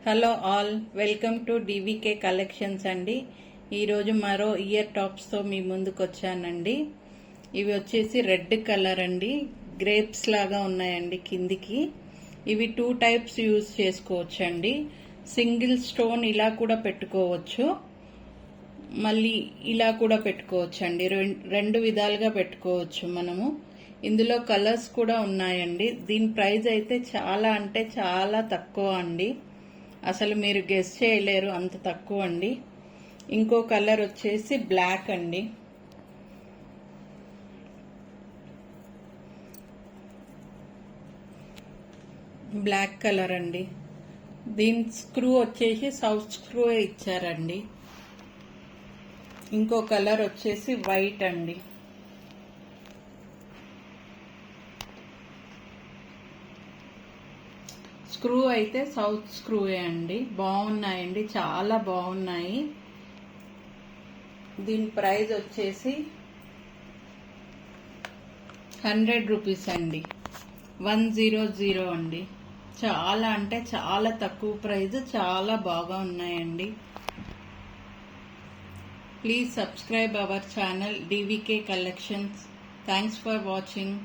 Hello all, welcome to డివికే collections అండి. ఈరోజు మరో ఇయర్ టాప్స్తో మీ ముందుకు వచ్చానండి. ఇవి వచ్చేసి రెడ్ కలర్ అండి, గ్రేప్స్ లాగా ఉన్నాయండి కిందికి. ఇవి 2 టైప్స్ యూజ్ చేసుకోవచ్చు అండి. సింగిల్ స్టోన్ ఇలా కూడా పెట్టుకోవచ్చు, మళ్ళీ ఇలా కూడా పెట్టుకోవచ్చు అండి. రెండు విధాలుగా పెట్టుకోవచ్చు మనము. ఇందులో కలర్స్ కూడా ఉన్నాయండి. దీని ప్రైస్ అయితే చాలా అంటే చాలా తక్కువ అండి. అసలు మీరు గెస్ చేయలేరు, అంత తక్కువ అండి. ఇంకో కలర్ వచ్చేసి బ్లాక్ అండి. బ్లాక్ కలర్ అండి. దీని స్క్రూ వచ్చేసి సౌత్ స్క్రూ ఇచ్చారండి. ఇంకో కలర్ వచ్చేసి వైట్ అండి. స్క్రూ అయితే సౌత్ స్క్రూయే అండి. బాగున్నాయండి, చాలా బాగున్నాయి. దీని ప్రైస్ వచ్చేసి 100 రూపీస్ అండి, 100 అండి. చాలా అంటే చాలా తక్కువ ప్రైస్, చాలా బాగా ఉన్నాయండి. Please subscribe our channel డివికే collections. Thanks for watching.